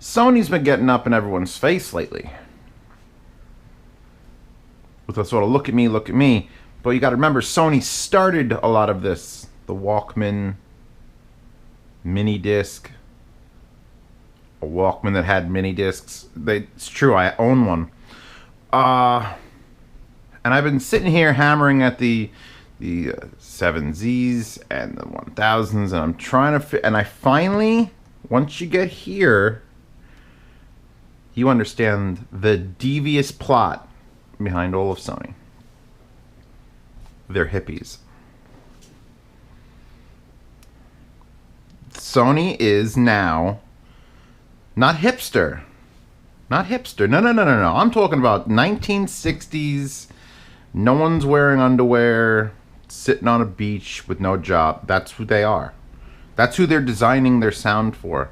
Sony's been getting up in everyone's face lately with a sort of look at me, look at me. But you got to remember, Sony started a lot of this. The Walkman, mini disc, a Walkman that had mini discs. It's true, I own one. And I've been sitting here hammering at the 7Zs and the 1000s, and I'm trying to and I finally, once you get here, you understand the devious plot behind all of Sony. They're hippies. Sony is now not hipster. Not hipster. No. I'm talking about 1960s. No one's wearing underwear, sitting on a beach with no job. That's who they are. That's who they're designing their sound for.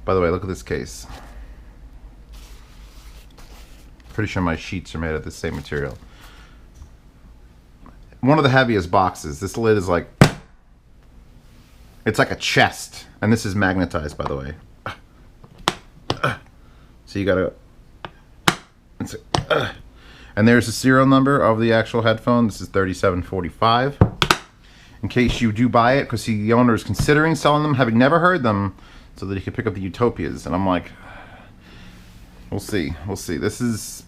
By the way, look at this case. Pretty sure my sheets are made of the same material. One of the heaviest boxes. This lid is like... It's like a chest. And this is magnetized, by the way. So you gotta... And there's the serial number of the actual headphone. This is 3745. In case you do buy it, because the owner is considering selling them, having never heard them, so that he can pick up the Utopias. And I'm like, we'll see. We'll see. This is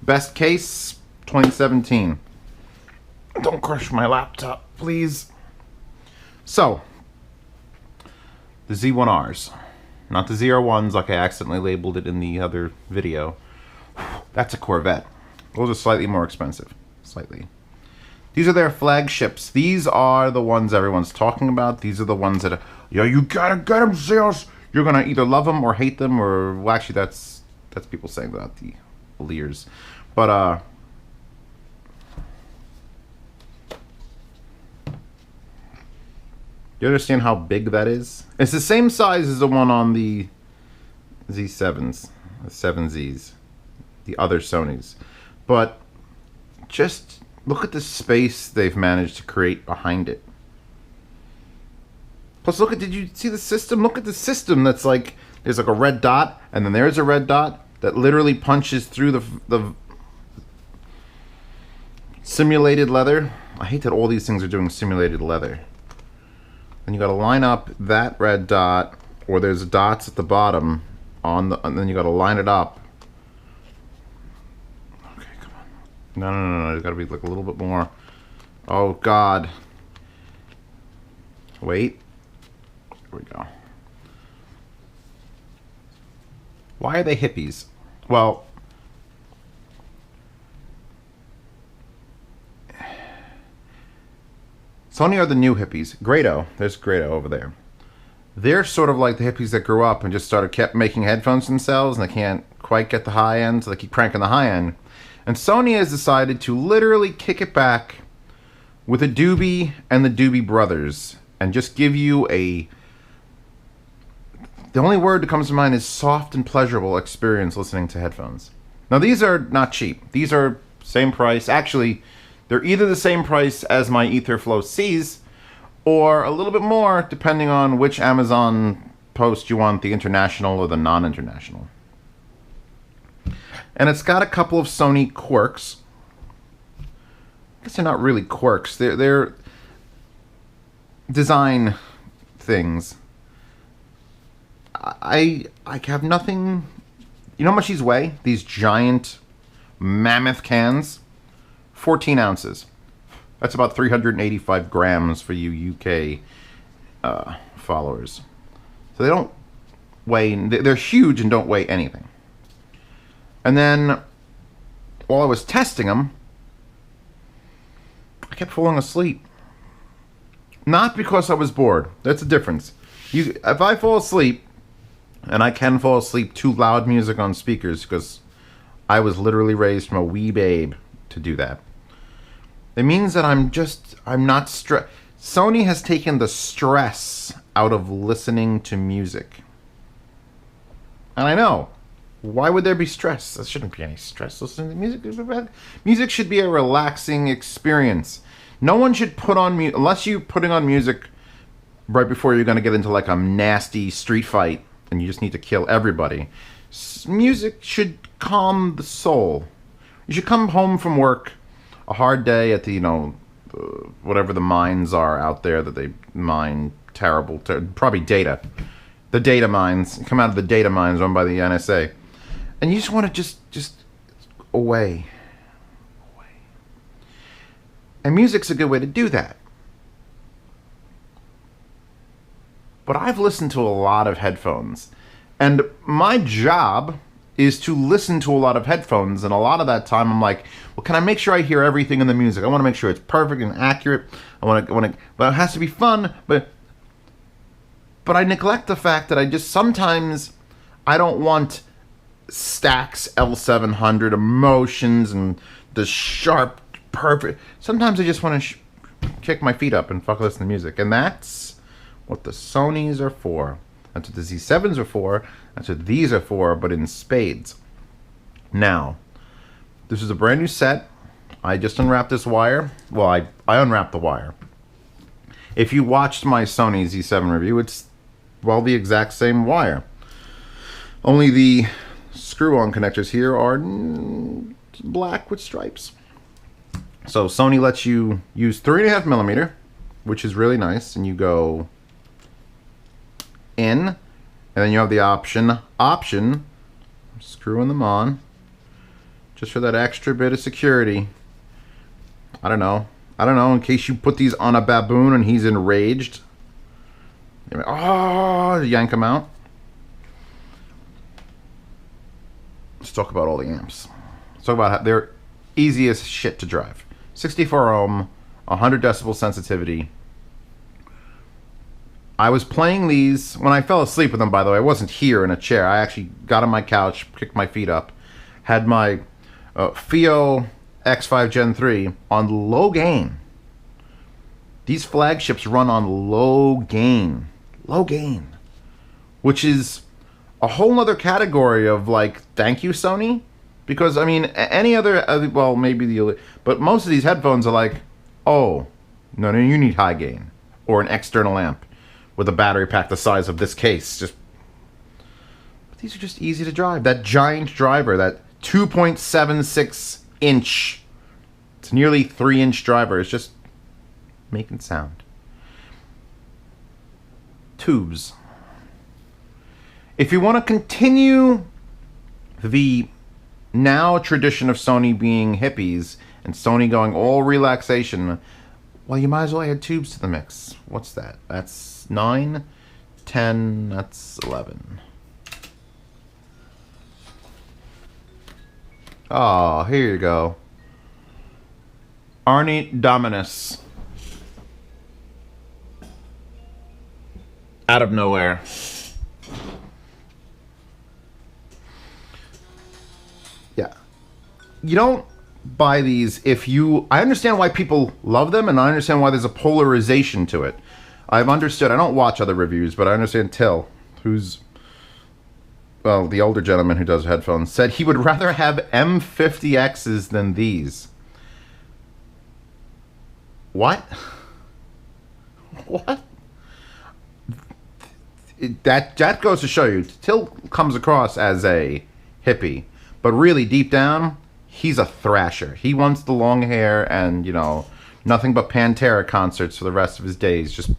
best case 2017. Don't crush my laptop, please. So, the Z1Rs. Not the ZR1s like I accidentally labeled it in the other video. That's a Corvette. Those are slightly more expensive. Slightly. These are their flagships. These are the ones everyone's talking about. These are the ones that are, yo, you gotta get them, Zeus. You're gonna either love them or hate them, or, well, actually, that's people saying that, the Lears. But, you understand how big that is? It's the same size as the one on the Z7s, the 7Zs, the other Sonys. But just look at the space they've managed to create behind it. Plus, look at, did you see the system? Look at the system that's like, there's like a red dot, and then there's a red dot that literally punches through the simulated leather. I hate that all these things are doing simulated leather. And you got to line up that red dot, or there's dots at the bottom on the, and then you got to line it up. Okay, come on. No. It's got to be like a little bit more. Oh God. Wait. Here we go. Why are they hippies? Well, Sony are the new hippies. Grado, there's Grado over there. They're sort of like the hippies that grew up and just kept making headphones themselves, and they can't quite get the high end, so they keep cranking the high end. And Sony has decided to literally kick it back with a Doobie and the Doobie Brothers, and just give you a... The only word that comes to mind is soft and pleasurable experience listening to headphones. Now, these are not cheap. These are same price. Actually, they're either the same price as my Etherflow Cs, or a little bit more, depending on which Amazon post you want, the international or the non-international. And it's got a couple of Sony quirks. I guess they're not really quirks. They're design things. I have nothing... You know how much these weigh? These giant mammoth cans? 14 ounces. That's about 385 grams for you UK followers. So they don't weigh... They're huge and don't weigh anything. And then, while I was testing them, I kept falling asleep. Not because I was bored. That's the difference. If I fall asleep, and I can fall asleep to loud music on speakers, because I was literally raised from a wee babe to do that. It means that I'm not stressed. Sony has taken the stress out of listening to music. And I know. Why would there be stress? There shouldn't be any stress listening to music. Music should be a relaxing experience. No one should put on unless you're putting on music right before you're going to get into like a nasty street fight. and you just need to kill everybody. Music should calm the soul. You should come home from work, a hard day at the, whatever the mines are out there that they mine probably data. The data mines. Come out of the data mines run by the NSA. And you just want to just away. And music's a good way to do that. But I've listened to a lot of headphones. And my job is to listen to a lot of headphones. And a lot of that time I'm like, well, can I make sure I hear everything in the music? I want to make sure it's perfect and accurate. But it has to be fun. But I neglect the fact that sometimes I don't want Stax L700 emotions and the sharp, perfect. Sometimes I just want to kick my feet up and fuck listen to music. And that's what the Sonys are for. That's what the Z7s are for. That's what these are for, but in spades. Now, this is a brand new set. I just unwrapped this wire. Well, I unwrapped the wire. If you watched my Sony Z7 review, it's, well, the exact same wire. Only the screw-on connectors here are black with stripes. So Sony lets you use 3.5mm, which is really nice, and you go in, and then you have the option screwing them on, just for that extra bit of security. I don't know, in case you put these on a baboon and he's enraged. Oh, yank them out. Let's talk about all the amps. Let's talk about how they're easy as shit to drive. 64 ohm, 100 decibel sensitivity. I was playing these when I fell asleep with them, by the way. I wasn't here in a chair. I actually got on my couch, kicked my feet up, had my FIO X5 Gen 3 on low gain. These flagships run on low gain, which is a whole other category of, like, thank you, Sony. Because, I mean, any other, well, maybe but most of these headphones are like, oh, no, you need high gain or an external amp with a battery pack the size of this case. But these are just easy to drive. That giant driver, that 2.76 inch, it's nearly 3-inch driver, is just making sound. Tubes. If you want to continue the now tradition of Sony being hippies and Sony going all relaxation, well, you might as well add tubes to the mix. What's that? That's 9, 10, that's 11. Oh, here you go. Arnie Dominus. Out of nowhere. Yeah. You don't buy these if you... I understand why people love them, and I understand why there's a polarization to it. I've understood... I don't watch other reviews, but I understand Till, who's... well, the older gentleman who does headphones, said he would rather have M50Xs than these. What? What? That goes to show you, Till comes across as a hippie, but really deep down, he's a thrasher. He wants the long hair and, you know, nothing but Pantera concerts for the rest of his days, just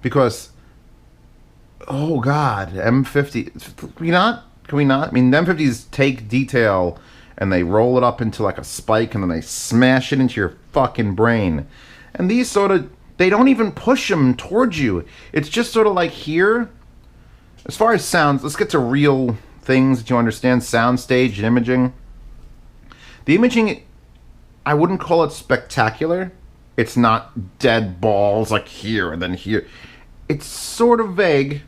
because, oh God, M50, can we not? I mean, the M50s take detail and they roll it up into like a spike and then they smash it into your fucking brain. And these sort of, they don't even push them towards you. It's just sort of like here. As far as sounds, let's get to real things that you understand. Soundstage imaging. The imaging, I wouldn't call it spectacular. It's not dead balls like here and then here. It's sort of vague.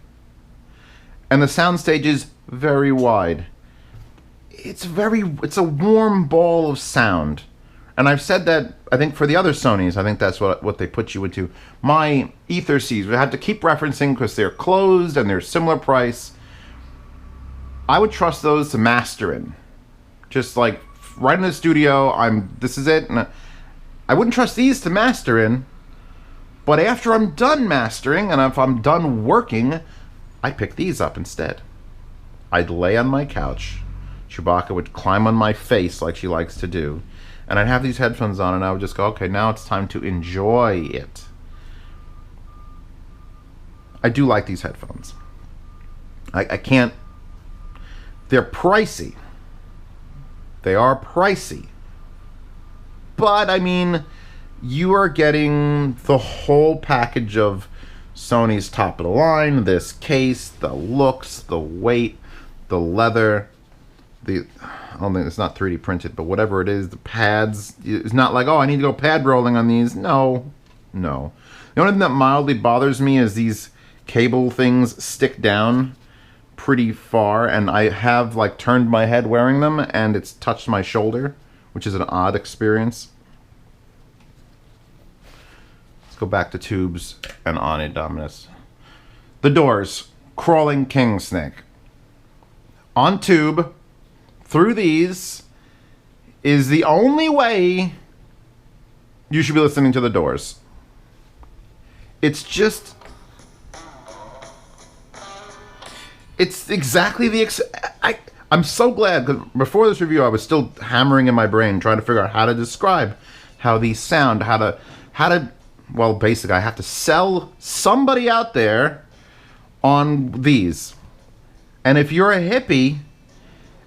And the soundstage is very wide. It's a warm ball of sound. And I've said that, I think, for the other Sonys, I think that's what they put you into. My Ether Cs, we had to keep referencing because they're closed and they're similar price. I would trust those to master in. Just like, right in the studio, this is it. And I wouldn't trust these to master in. But after I'm done mastering, and if I'm done working, I picked these up instead. I'd lay on my couch. Chewbacca would climb on my face like she likes to do. And I'd have these headphones on and I would just go, okay, now it's time to enjoy it. I do like these headphones. I can't... They're pricey. They are pricey. But, I mean, you are getting the whole package of Sony's top of the line, this case, the looks, the weight, the leather, I don't think it's not 3D printed, but whatever it is, the pads. It's not like, oh, I need to go pad rolling on these. No. The only thing that mildly bothers me is these cable things stick down pretty far, and I have like turned my head wearing them and it's touched my shoulder, which is an odd experience. Let's go back to tubes and on it, Dominus. The doors, crawling king snake. On tube, through these, is the only way you should be listening to the doors. It's just... It's exactly the... I'm so glad, because before this review I was still hammering in my brain trying to figure out how to describe how these sound, how to well, basically I have to sell somebody out there on these. And if you're a hippie,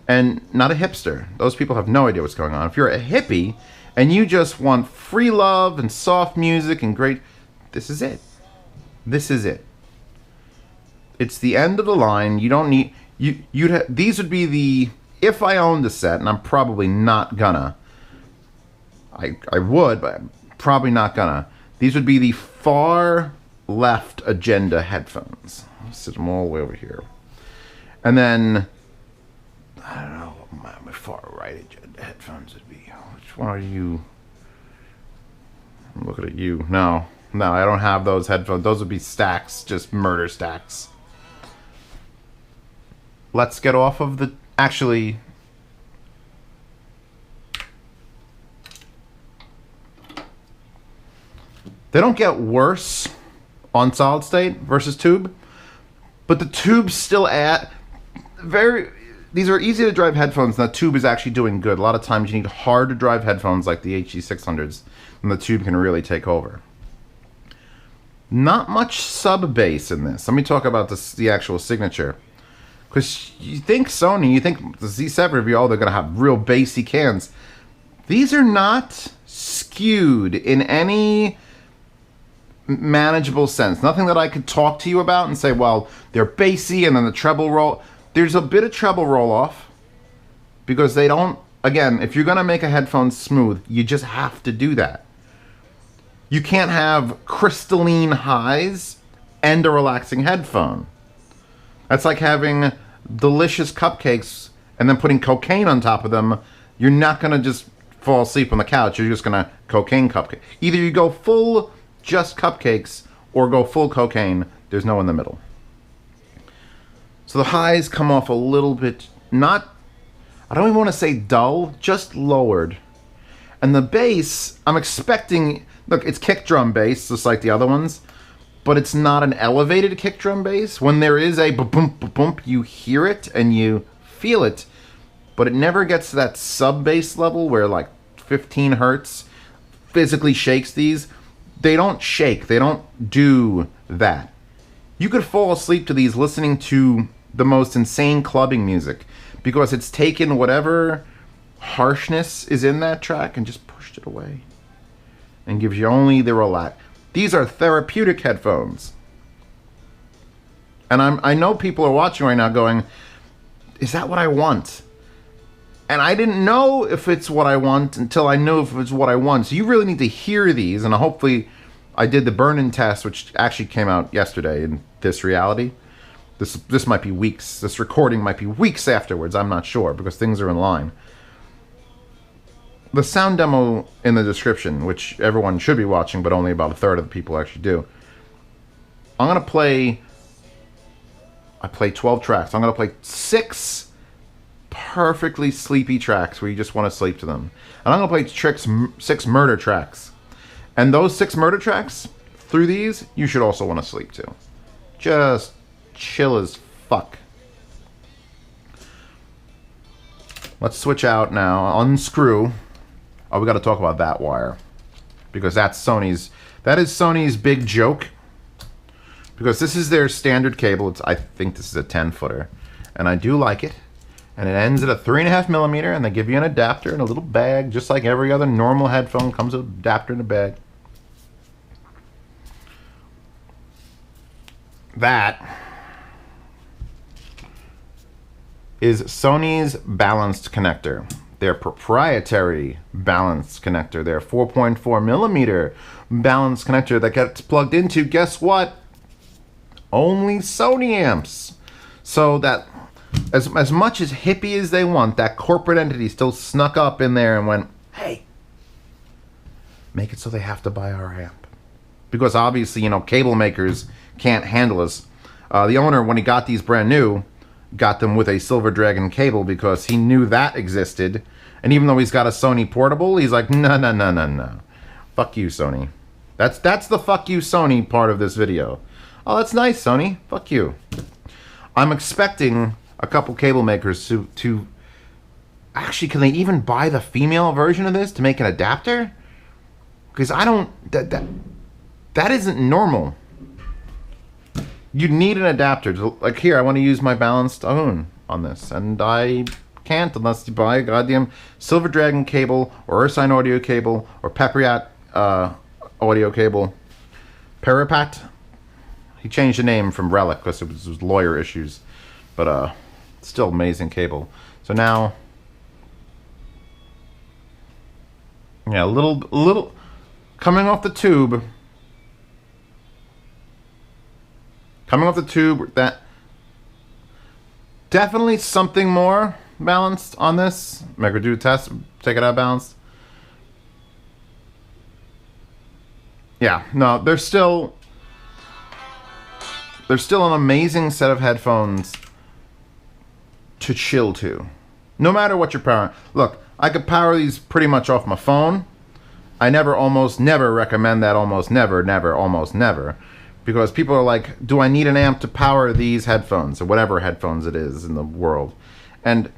and not a hipster, those people have no idea what's going on. If you're a hippie and you just want free love and soft music and great, this is it. This is it. It's the end of the line. You don't need... these would be the... If I owned a set, and I'm probably not gonna. I would, but I'm probably not gonna. These would be the far left agenda headphones. I'll sit them all the way over here. And then... I don't know what my far right agenda headphones would be. Which one are you? I'm looking at you. No, I don't have those headphones. Those would be stacks, just murder stacks. Let's get off of the... Actually... They don't get worse on solid state versus tube, but the tubes still add... These are easy to drive headphones, and the tube is actually doing good. A lot of times you need hard to drive headphones like the HG600s, and the tube can really take over. Not much sub bass in this. Let me talk about the actual signature. Because you think Sony, you think the Z7 review, oh, they're going to have real bassy cans. These are not skewed in any manageable sense. Nothing that I could talk to you about and say, well, they're bassy, and then the treble roll... There's a bit of treble roll-off because they don't... Again, if you're going to make a headphone smooth, you just have to do that. You can't have crystalline highs and a relaxing headphone. That's like having delicious cupcakes and then putting cocaine on top of them. You're not going to just fall asleep on the couch. You're just going to cocaine cupcake. Either you go full just cupcakes or go full cocaine. There's no in the middle. So the highs come off a little bit, not, I don't even want to say dull, just lowered. And the bass, I'm expecting, look, it's kick drum bass, just like the other ones, but it's not an elevated kick drum bass. When there is a ba-boom, ba-boom, you hear it and you feel it, but it never gets to that sub bass level where like 15 hertz physically shakes these. They don't shake, they don't do that. You could fall asleep to these listening to the most insane clubbing music because it's taken whatever harshness is in that track and just pushed it away and gives you only the relax. These are therapeutic headphones. And I know people are watching right now going, is that what I want? And I didn't know if it's what I want until I know if it's what I want. So you really need to hear these, and hopefully I did the burn-in test, which actually came out yesterday in this reality. This might be weeks. This recording might be weeks afterwards. I'm not sure because things are in line. The sound demo in the description, which everyone should be watching, but only about a third of the people actually do. I'm going to play... I play 12 tracks. I'm going to play 6 perfectly sleepy tracks where you just want to sleep to them. And I'm going to play 6 murder tracks. And those 6 murder tracks, through these, you should also want to sleep to. Just chill as fuck. Let's switch out now. Unscrew. Oh, we got to talk about that wire, because that is Sony's big joke. Because this is their standard cable. I think this is a 10-footer, and I do like it. And it ends at a 3.5mm, and they give you an adapter in a little bag, just like every other normal headphone comes with an adapter in a bag. That is Sony's balanced connector, their proprietary balanced connector, their 4.4mm balanced connector that gets plugged into, guess what? Only Sony amps. So that as much as hippie as they want, that corporate entity still snuck up in there and went, hey, make it so they have to buy our amp. Because obviously, you know, cable makers can't handle us. The owner, when he got these brand new, got them with a Silver Dragon cable because he knew that existed. And even though he's got a Sony portable, he's like, no. Fuck you, Sony. That's the fuck you, Sony part of this video. Oh, that's nice, Sony. Fuck you. I'm expecting a couple cable makers to actually, can they even buy the female version of this to make an adapter? Because I don't, that isn't normal. You need an adapter to, like, here, I want to use my balanced own on this, and I can't unless you buy a goddamn Silver Dragon cable, or Ursine audio cable, or Pepriat audio cable. Peripat? He changed the name from Relic because it was lawyer issues, but still amazing cable. So now, yeah, a little coming off the tube. Coming off the tube, that definitely something more balanced on this. Make her do a test, take it out balanced. Yeah, no, there's still an amazing set of headphones to chill to. No matter what you're powering. Look, I could power these pretty much off my phone. I almost never recommend that almost never. Because people are like, do I need an amp to power these headphones? Or whatever headphones it is in the world. And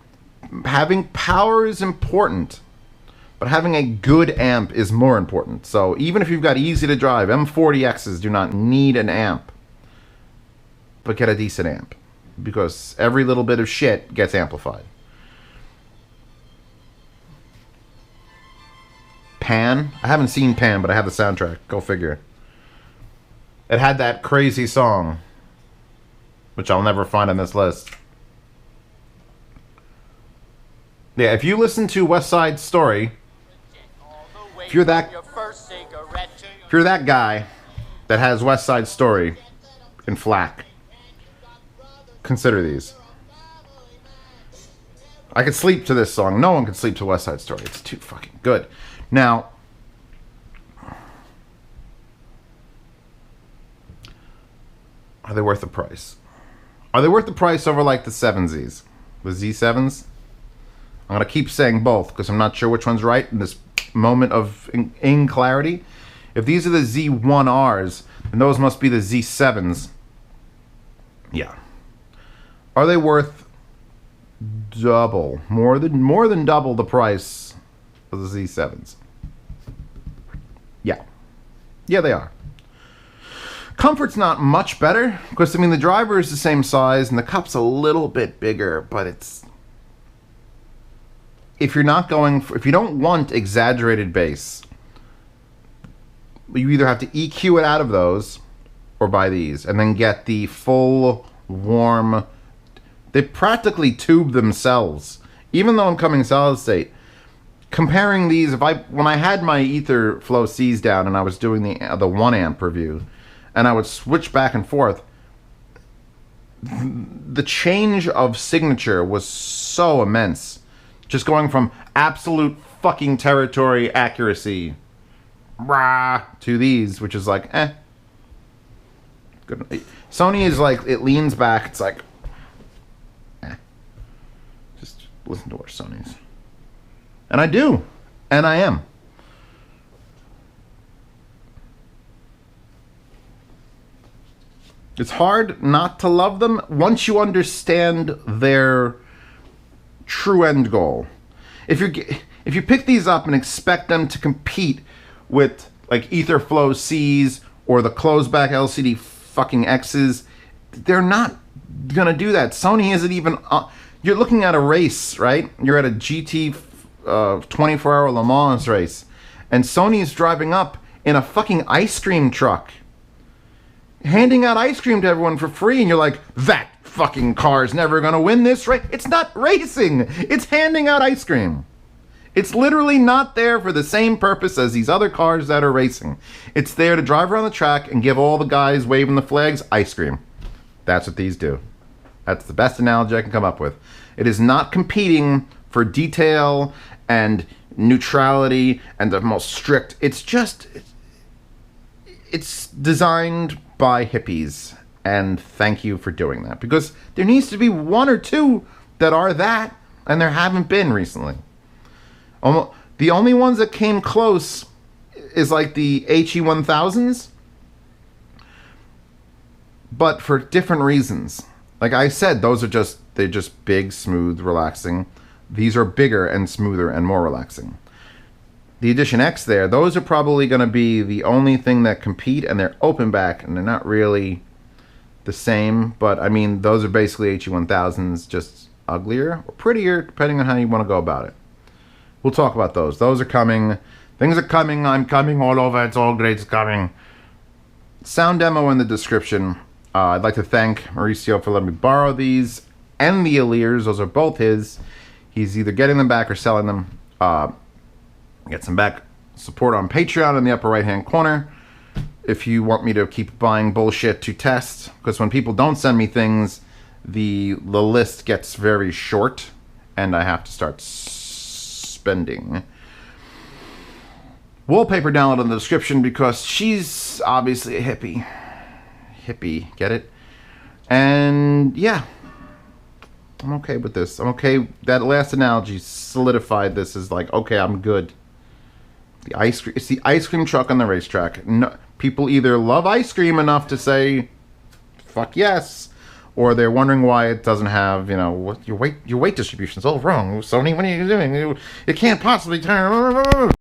having power is important. But having a good amp is more important. So even if you've got easy to drive, M40Xs do not need an amp. But get a decent amp. Because every little bit of shit gets amplified. Pan? I haven't seen Pan, but I have the soundtrack. Go figure. It had that crazy song, which I'll never find on this list. Yeah, if you listen to West Side Story, if you're that guy that has West Side Story in FLAC, consider these. I could sleep to this song. No one could sleep to West Side Story. It's too fucking good. Now, are they worth the price? Are they worth the price over like the 7Zs? The Z7s? I'm going to keep saying both because I'm not sure which one's right in this moment of clarity. If these are the Z1Rs, then those must be the Z7s. Yeah. Are they worth double? More than double the price of the Z7s? Yeah. Yeah, they are. Comfort's not much better, because, I mean, the driver is the same size, and the cup's a little bit bigger, but it's... If you don't want exaggerated bass, you either have to EQ it out of those, or buy these, and then get the full, warm... They practically tube themselves. Even though I'm coming solid state, comparing these, when I had my Ether Flow Cs down, and I was doing the 1 amp review, and I would switch back and forth, the change of signature was so immense. Just going from absolute fucking territory accuracy to these, which is like, eh. Good. Sony is like, it leans back, it's like, eh. Just listen to our Sonys. And I do. And I am. It's hard not to love them once you understand their true end goal. If you pick these up and expect them to compete with like Etherflow C's or the closed back LCD fucking X's, they're not gonna do that. Sony isn't even. You're looking at a race, right? You're at a GT 24-hour Le Mans race, and Sony is driving up in a fucking ice cream truck, handing out ice cream to everyone for free, and you're like, that fucking car's never gonna win this race. It's not racing. It's handing out ice cream. It's literally not there for the same purpose as these other cars that are racing. It's there to drive around the track and give all the guys waving the flags ice cream. That's what these do. That's the best analogy I can come up with. It is not competing for detail and neutrality and the most strict. It's just, it's designed by hippies. And thank you for doing that. Because there needs to be one or two that are that, and there haven't been recently. The only ones that came close is like the HE1000s, but for different reasons. Like I said, they're just big, smooth, relaxing. These are bigger and smoother and more relaxing. The Edition X there, those are probably going to be the only thing that compete, and they're open back, and they're not really the same, but I mean, those are basically HE1000s, just uglier or prettier, depending on how you want to go about it. We'll talk about those. Those are coming. Things are coming. I'm coming all over. It's all great. It's coming. Sound demo in the description. I'd like to thank Mauricio for letting me borrow these and the Aleers. Those are both his. He's either getting them back or selling them. Get some back. Support on Patreon in the upper right-hand corner. If you want me to keep buying bullshit to test, because when people don't send me things, the list gets very short, and I have to start spending. Wallpaper download in the description, because she's obviously a hippie. Hippie, get it? And yeah, I'm okay with this. I'm okay. That last analogy solidified this as like, okay, I'm good. It's the ice cream truck on the racetrack. No, people either love ice cream enough to say, fuck yes, or they're wondering why it doesn't have, you know, what your weight distribution's all wrong. Sony, what are you doing? It can't possibly turn.